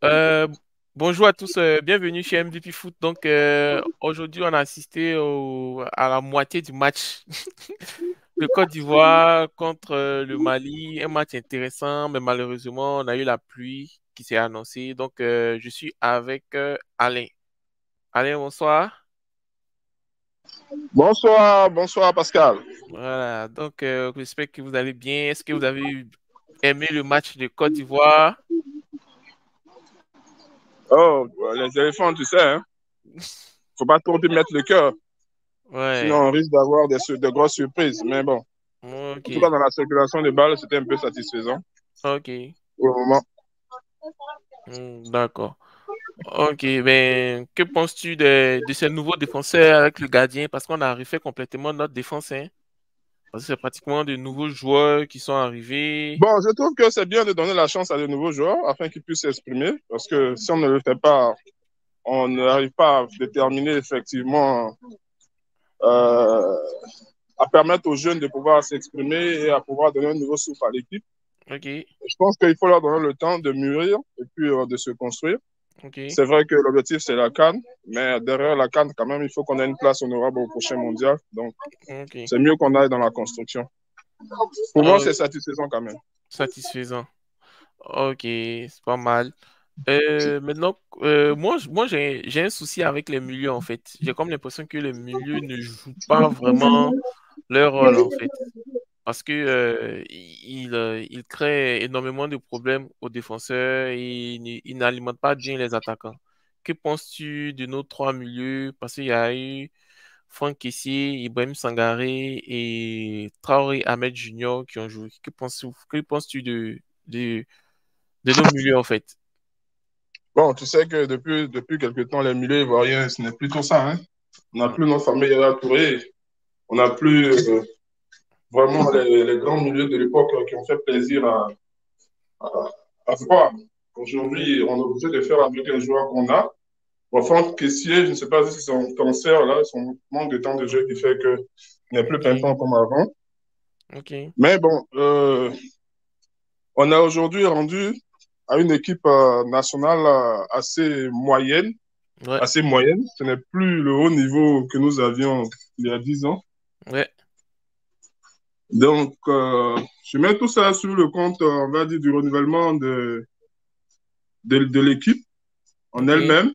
Euh, Bonjour à tous, bienvenue chez MVP Foot. Donc aujourd'hui, on a assisté à la moitié du match de Côte d'Ivoire contre le Mali. Un match intéressant, mais malheureusement, on a eu la pluie qui s'est annoncée. Donc je suis avec Alain. Alain, bonsoir. Bonsoir, bonsoir Pascal. Voilà, donc j'espère que vous allez bien. Est-ce que vous avez aimé le match de Côte d'Ivoire? Oh, les éléphants, tu sais, hein, faut pas trop y mettre le cœur, sinon Ouais, on risque d'avoir de grosses surprises. Mais bon, ok, en tout cas, dans la circulation des balles, c'était un peu satisfaisant ok. pour le moment. D'accord. Ok, ben, que penses-tu de ces nouveaux défenseurs avec le gardien? Parce qu'on a refait complètement notre défense, hein. Parce que c'est pratiquement de nouveaux joueurs qui sont arrivés. Bon, je trouve que c'est bien de donner la chance à de nouveaux joueurs afin qu'ils puissent s'exprimer, parce que si on ne le fait pas, on n'arrive pas à déterminer effectivement, euh, à permettre aux jeunes de pouvoir s'exprimer et à pouvoir donner un nouveau souffle à l'équipe. Ok, Je pense qu'il faut leur donner le temps de mûrir et puis de se construire. ok, C'est vrai que l'objectif, c'est la CAN, mais derrière la CAN, quand même, il faut qu'on ait une place honorable au prochain mondial. Donc, ok. c'est mieux qu'on aille dans la construction. Pour moi, Oh, c'est satisfaisant quand même. satisfaisant. Ok, c'est pas mal. Maintenant, moi j'ai un souci avec les milieux, en fait. J'ai comme l'impression que les milieux ne jouent pas vraiment leur rôle, en fait. Parce que il crée énormément de problèmes aux défenseurs et il n'alimente pas bien les attaquants. Que penses-tu de nos trois milieux? Parce qu'il y a eu Franck Kessié, Ibrahim Sangaré et Traoré Ahmed Junior qui ont joué. Que penses-tu de nos milieux en fait? Bon, tu sais que depuis quelques temps, les milieux ivoiriens, ce n'est plus tout ça. Hein. On n'a Mm. plus nos familles à Touré. On n'a plus vraiment les grands milieux de l'époque qui ont fait plaisir à, à voir. Ok, Aujourd'hui, on est obligé de faire avec les joueurs qu'on a. Bon, Franck Kessié, je ne sais pas si c'est son cancer, là, son manque de temps de jeu qui fait qu'il n'est plus ok, pimpant comme avant. ok. Mais bon, on a aujourd'hui rendu à une équipe nationale Ouais, assez moyenne. Ce n'est plus le haut niveau que nous avions il y a 10 ans. ouais, Donc, je mets tout ça sur le compte, on va dire, du renouvellement de l'équipe en ok, elle-même.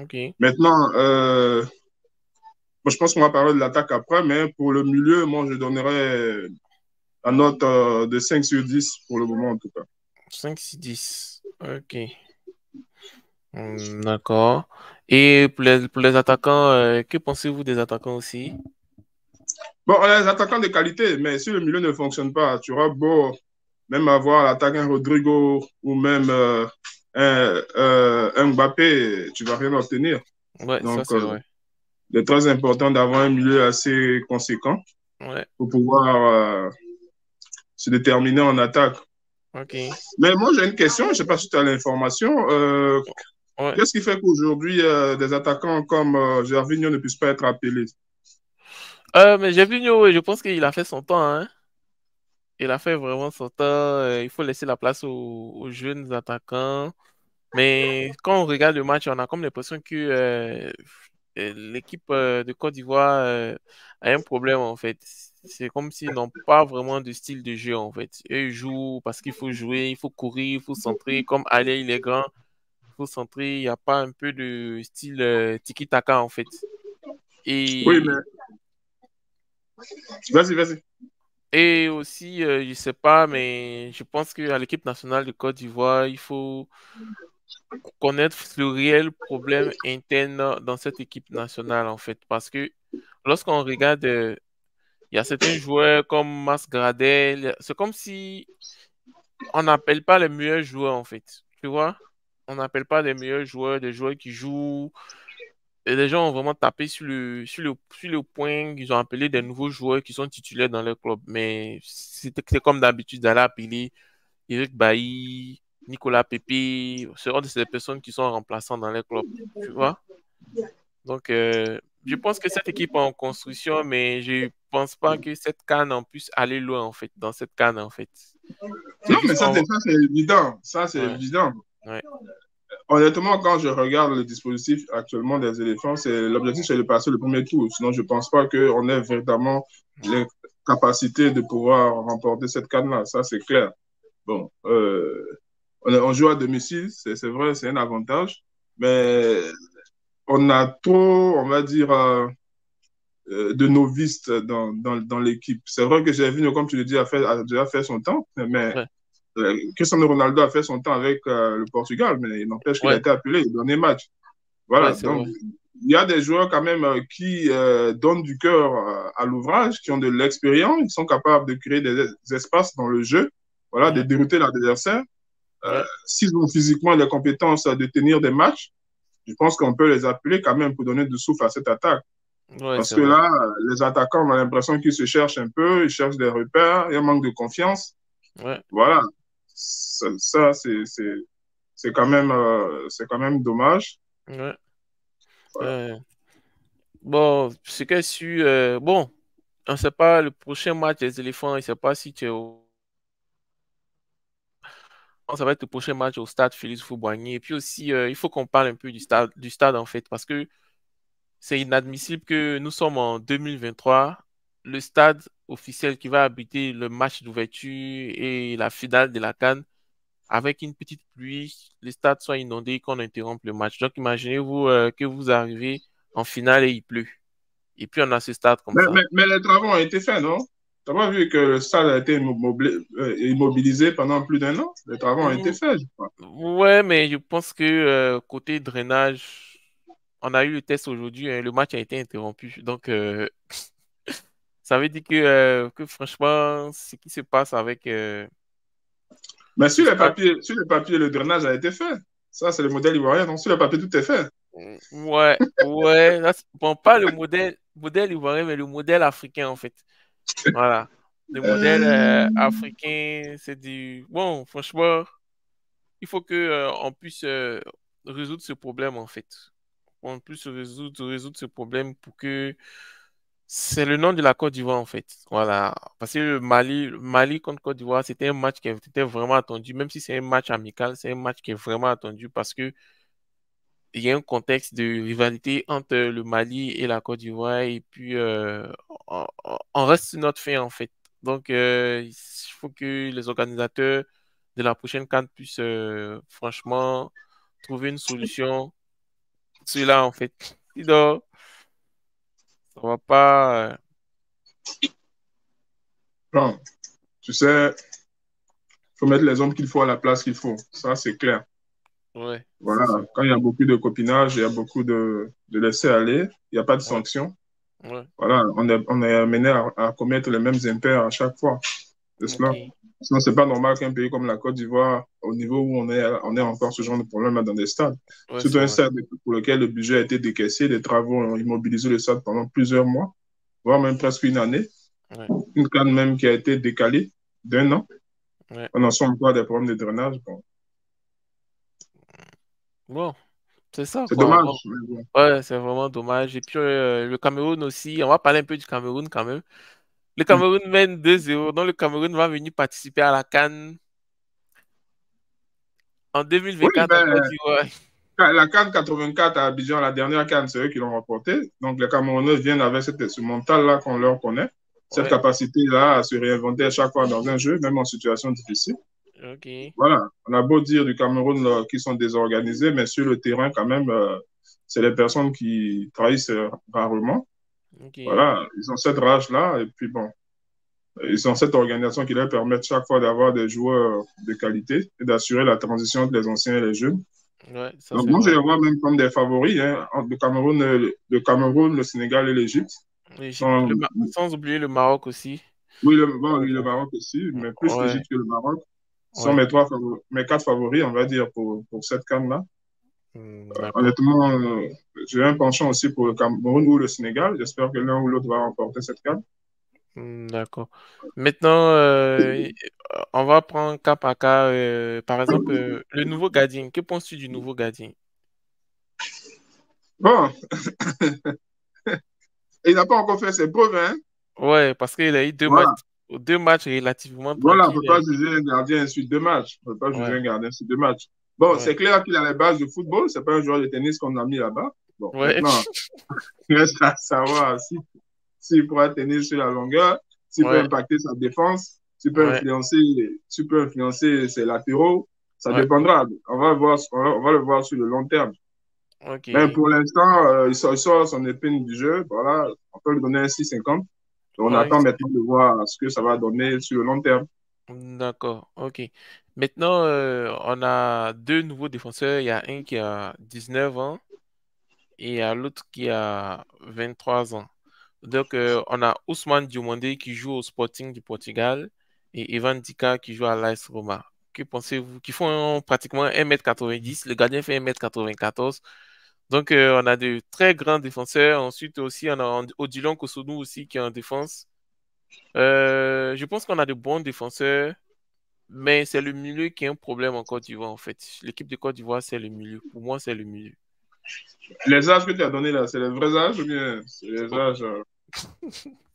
ok. Maintenant, moi, je pense qu'on va parler de l'attaque après, mais pour le milieu, moi, je donnerais la note de 5 sur 10 pour le moment, en tout cas. 5 6 10. Ok. D'accord. Et pour les attaquants, que pensez-vous des attaquants aussi? Bon, on a les attaquants de qualité, mais si le milieu ne fonctionne pas, tu auras beau même avoir l'attaque un Rodrigo ou même un Mbappé, tu vas rien obtenir. Ouais, ça Donc, c'est vrai. il est très important d'avoir un milieu assez conséquent Ouais, pour pouvoir se déterminer en attaque. ok. Mais moi, j'ai une question, je ne sais pas si tu as l'information. Ouais. Qu'est-ce qui fait qu'aujourd'hui, des attaquants comme Gervinho ne puissent pas être appelés? Mais j'ai vu Nyo, je pense qu'il a fait son temps, hein. Il a fait vraiment son temps. Il faut laisser la place aux jeunes attaquants. Mais quand on regarde le match, on a comme l'impression que l'équipe de Côte d'Ivoire a un problème en fait. C'est comme s'ils n'ont pas vraiment de style de jeu en fait. Eux, ils jouent parce qu'il faut jouer, il faut courir, il faut centrer. Comme Allé, il est grand, il faut centrer. Il n'y a pas un peu de style tiki-taka en fait. Oui, mais Et, vas-y, vas-y. et aussi, je sais pas, mais je pense qu'à l'équipe nationale de Côte d'Ivoire, il faut connaître le réel problème interne dans cette équipe nationale, en fait. Parce que lorsqu'on regarde, il y a certains joueurs comme Mas Gradel, c'est comme si on n'appelle pas les meilleurs joueurs, en fait. Tu vois? On n'appelle pas les meilleurs joueurs, des joueurs qui jouent. Et les gens ont vraiment tapé sur le point, ils ont appelé des nouveaux joueurs qui sont titulaires dans leur club. Mais c'est comme d'habitude d'aller appeler Eric Bailly, Nicolas Pepe, ce sont ces personnes qui sont remplaçants dans les clubs. Tu vois? Donc, je pense que cette équipe est en construction, mais je pense pas que cette canne en puisse aller loin, en fait, dans cette canne, en fait. C'est Non, mais juste qu'on va... ça, c'est évident. Ça, c'est Ouais, évident. ouais. Honnêtement, quand je regarde le dispositif actuellement des éléphants, l'objectif, c'est de passer le premier tour. Sinon, je ne pense pas qu'on ait véritablement les capacités de pouvoir remporter cette CAN-là. Ça, c'est clair. Bon, on joue à domicile, c'est vrai, c'est un avantage, mais on a trop, on va dire, de novices dans l'équipe. C'est vrai que Gervinho, comme tu le dis, a déjà fait son temps, mais Ouais, Cristiano Ronaldo a fait son temps avec le Portugal, mais il n'empêche qu'il a ouais, été appelé au dernier match. ouais, Voilà, c'est donc vrai. il y a des joueurs quand même qui donnent du cœur à l'ouvrage, qui ont de l'expérience, qui sont capables de créer des espaces dans le jeu, voilà, de Ouais, dérouter l'adversaire. ouais, S'ils ont physiquement les compétences de tenir des matchs, je pense qu'on peut les appeler quand même pour donner du souffle à cette attaque. ouais, Parce c'est que vrai. là, les attaquants, on a l'impression qu'ils se cherchent un peu, ils cherchent des repères, il y a un manque de confiance. Ouais, Voilà, ça c'est quand même dommage. ouais. Voilà. Euh, bon, ce que su, bon, on ne sait pas le prochain match des éléphants, je ne sais pas si tu es ça va être le prochain match au stade Félix Houphouët-Boigny. Et puis aussi, il faut qu'on parle un peu du stade en fait, parce que c'est inadmissible que nous sommes en 2023, le stade officiel qui va abriter le match d'ouverture et la finale de la CAN, avec une petite pluie, le stade soit inondé et qu'on interrompe le match. Donc imaginez-vous que vous arrivez en finale et il pleut. Et puis on a ce stade comme ça. Mais les travaux ont été faits, non? Tu n'as pas vu que le stade a été immobilisé pendant plus d'un an? Les travaux ont été Mm, faits, je crois. ouais, mais je pense que côté drainage, on a eu le test aujourd'hui, hein, le match a été interrompu. Donc ça veut dire que franchement, ce qui se passe avec Mais ce stade, sur les papiers, le drainage a été fait. Ça, c'est le modèle ivoirien. Donc, sur les papiers, tout est fait. ouais, ouais, bon, pas le modèle ivoirien, mais le modèle africain en fait. Voilà. Le modèle africain, c'est du... Bon, franchement, il faut que on puisse résoudre ce problème en fait. On puisse résoudre ce problème pour que... C'est le nom de la Côte d'Ivoire en fait. Voilà. Parce que le Mali contre Côte d'Ivoire, c'était un match qui était vraiment attendu. Même si c'est un match amical, c'est un match qui est vraiment attendu parce que il y a un contexte de rivalité entre le Mali et la Côte d'Ivoire et puis on reste sur notre fait en fait. Donc il faut que les organisateurs de la prochaine CAN puissent franchement trouver une solution sur là en fait. Sinon, ça va pas. Bon, tu sais, il faut mettre les hommes qu'il faut à la place qu'il faut. Ça, c'est clair. Ouais, Voilà. c'est ça. Quand il y a beaucoup de copinage, il y a beaucoup de laisser-aller, il n'y a pas de Ouais, sanction. ouais. Voilà. On est amené à commettre les mêmes impairs à chaque fois. C'est cela. Ok. Sinon, c'est pas normal qu'un pays comme la Côte d'Ivoire, au niveau où on est encore ce genre de problème dans des stades. Ouais, Surtout c'est un vrai. stade pour lequel le budget a été décaissé, les travaux ont immobilisé le stade pendant plusieurs mois, voire même presque une année. Ouais, Une canne même qui a été décalée d'un an. ouais. On en sort encore des problèmes de drainage. Bon. Bon, c'est ça C'est quoi. dommage. Bon, Mais bon. ouais, c'est vraiment dommage. Et puis le Cameroun aussi, on va parler un peu du Cameroun quand même. Le Mm. Cameroun mène 2-0, donc le Cameroun va venir participer à la CAN en Oui, 2024 en Côte ben, d'Ivoire. la CAN 84 à Abidjan, la dernière CAN, c'est eux qui l'ont remporté. Donc, les Camerounais viennent avec ce mental-là qu'on leur connaît, cette Ouais, capacité-là à se réinventer à chaque fois dans un jeu, même en situation difficile. ok, Voilà, on a beau dire du Cameroun qui sont désorganisés, mais sur le terrain, quand même, c'est les personnes qui trahissent rarement. ok. Voilà, ils ont cette rage-là, et puis bon, ils ont cette organisation qui leur permet chaque fois d'avoir des joueurs de qualité et d'assurer la transition entre les anciens et les jeunes. Ouais, ça Donc, c'est moi, je vrai. les vois même comme des favoris, hein, entre le Cameroun, le Sénégal et l'Égypte. L'Égypte, Sont, sans oublier le Maroc aussi. oui, Ouais, oui, le Maroc aussi, mais plus ouais, l'Égypte que le Maroc sont ouais. mes quatre favoris, on va dire, pour cette CAN-là. D'accord. Honnêtement, j'ai un penchant aussi pour le Cameroun ou le Sénégal. J'espère que l'un ou l'autre va remporter cette CAN. D'accord. Maintenant, on va prendre cas par cas. Par exemple, le nouveau gardien. Que penses-tu du nouveau gardien? Bon, il n'a pas encore fait ses preuves, hein. Ouais, parce qu'il a eu Voilà. deux matchs relativement Voilà, on ne tranquilles. peut pas juger un gardien sur deux matchs. On ne peut pas juger Ouais, un gardien sur deux matchs. Bon, Ouais. c'est clair qu'il a les bases de football. C'est pas un joueur de tennis qu'on a mis là-bas. Bon, Ouais. maintenant, il reste à savoir si, s'il pourra tenir sur la longueur, s'il peut Ouais. impacter sa défense, Ouais. s'il peut influencer ses latéraux. Ça Ouais. dépendra. On va voir, on va le voir sur le long terme. Mais Ok. pour l'instant, il sort son épine du jeu. Voilà, on peut lui donner un 6,50. On Ouais. attend maintenant de voir ce que ça va donner sur le long terme. D'accord. Ok. Maintenant, on a deux nouveaux défenseurs. Il y a un qui a 19 ans et il y a l'autre qui a 23 ans. Donc, on a Ousmane Diomandé qui joue au Sporting du Portugal et Evan Dika qui joue à l'AS Roma. Que pensez-vous? Qui font pratiquement 1,90 m. Le gardien fait 1,94 m. Donc, on a de très grands défenseurs. Ensuite, aussi, on a Odilon Kosonou aussi qui est en défense. Je pense qu'on a de bons défenseurs, mais c'est le milieu qui est un problème en Côte d'Ivoire, en fait. L'équipe de Côte d'Ivoire, c'est le milieu. Pour moi, c'est le milieu. Les âges que tu as donnés là, c'est les vrais âges ou bien c'est les Oh, âges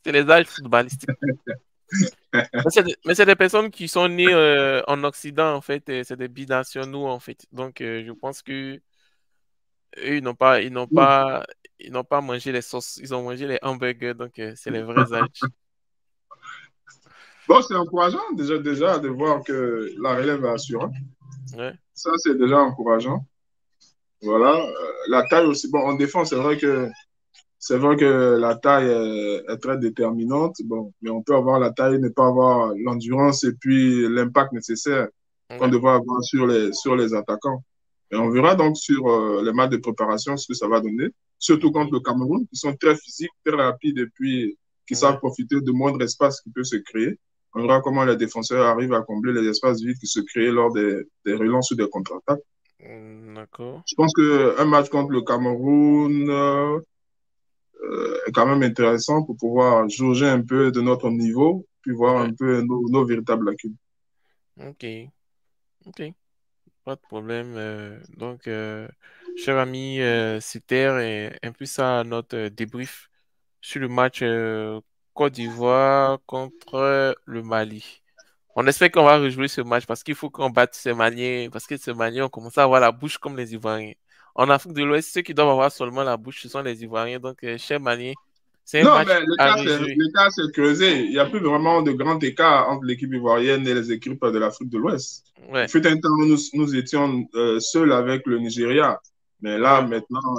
c'est les âges footballistiques. Mais c'est des personnes qui sont nées en Occident, en fait. C'est des binationaux, en fait. Donc, je pense que eux, ils n'ont pas mangé les sauces. Ils ont mangé les hamburgers. Donc, c'est les vrais âges. Bon, c'est encourageant déjà de voir que la relève est assurante. Ouais, Ça, c'est déjà encourageant. Voilà. La taille aussi. Bon, en défense, c'est vrai que la taille est très déterminante. Bon, mais on peut avoir la taille, ne pas avoir l'endurance et puis l'impact nécessaire qu'on ouais, devrait avoir sur les attaquants. Et on verra donc sur les matchs de préparation ce que ça va donner, surtout contre ok, le Cameroun, qui sont très physiques, très rapides et puis qui savent ouais, profiter de moindres espaces qui peuvent se créer. On verra comment les défenseurs arrivent à combler les espaces vides qui se créent lors des relances ou des contre-attaques. d'accord. Je pense qu'un match contre le Cameroun est quand même intéressant pour pouvoir jauger un peu de notre niveau, puis voir Ouais, un peu nos véritables lacunes. ok, ok. Pas de problème. Donc, cher ami, c'était un peu ça notre débrief sur le match Côte d'Ivoire contre le Mali. On espère qu'on va rejouer ce match parce qu'il faut qu'on batte ces Maliens, parce que ces Maliens ont commencé à avoir la bouche comme les Ivoiriens. En Afrique de l'Ouest, ceux qui doivent avoir seulement la bouche, ce sont les Ivoiriens. Donc, cher Maliens, c'est un Non, match mais à rejouer. l'écart s'est creusé. Il n'y a plus vraiment de grand écart entre l'équipe ivoirienne et les équipes de l'Afrique de l'Ouest. Il Ouais, fut un temps où nous étions seuls avec le Nigeria. Mais là, ouais, maintenant,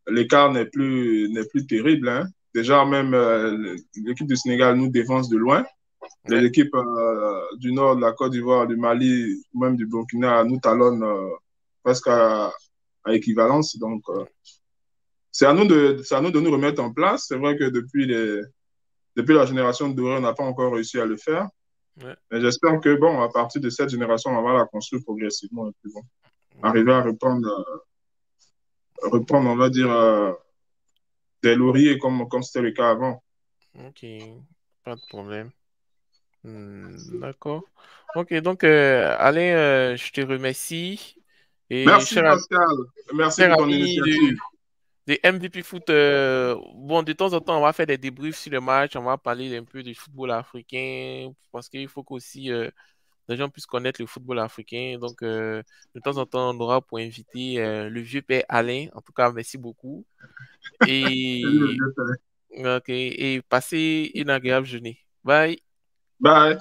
l'écart n'est plus terrible. Hein. Déjà, même l'équipe du Sénégal nous défense de loin. Les ouais. équipes du nord, de la Côte d'Ivoire, du Mali, même du Burkina, nous talonnent presque à équivalence. Donc, c'est à nous de nous remettre en place. C'est vrai que depuis la génération de Doré, on n'a pas encore réussi à le faire. Ouais. Mais j'espère que, bon, à partir de cette génération, on va la construire progressivement. Et puis, bon, arriver à reprendre on va dire, des lauriers comme c'était le cas avant. Ok, pas de problème. D'accord. Ok, donc Alain, je te remercie. Et Merci, Pascal. Merci cher pour ton ami initiative. de MVP Foot, bon, de temps en temps, on va faire des débriefs sur le match, on va parler un peu du football africain, parce qu'il faut qu'aussi les gens puissent connaître le football africain. Donc, de temps en temps, on aura pour inviter le vieux père Alain. En tout cas, merci beaucoup. Et, ok, et passez une agréable journée. Bye. Bye.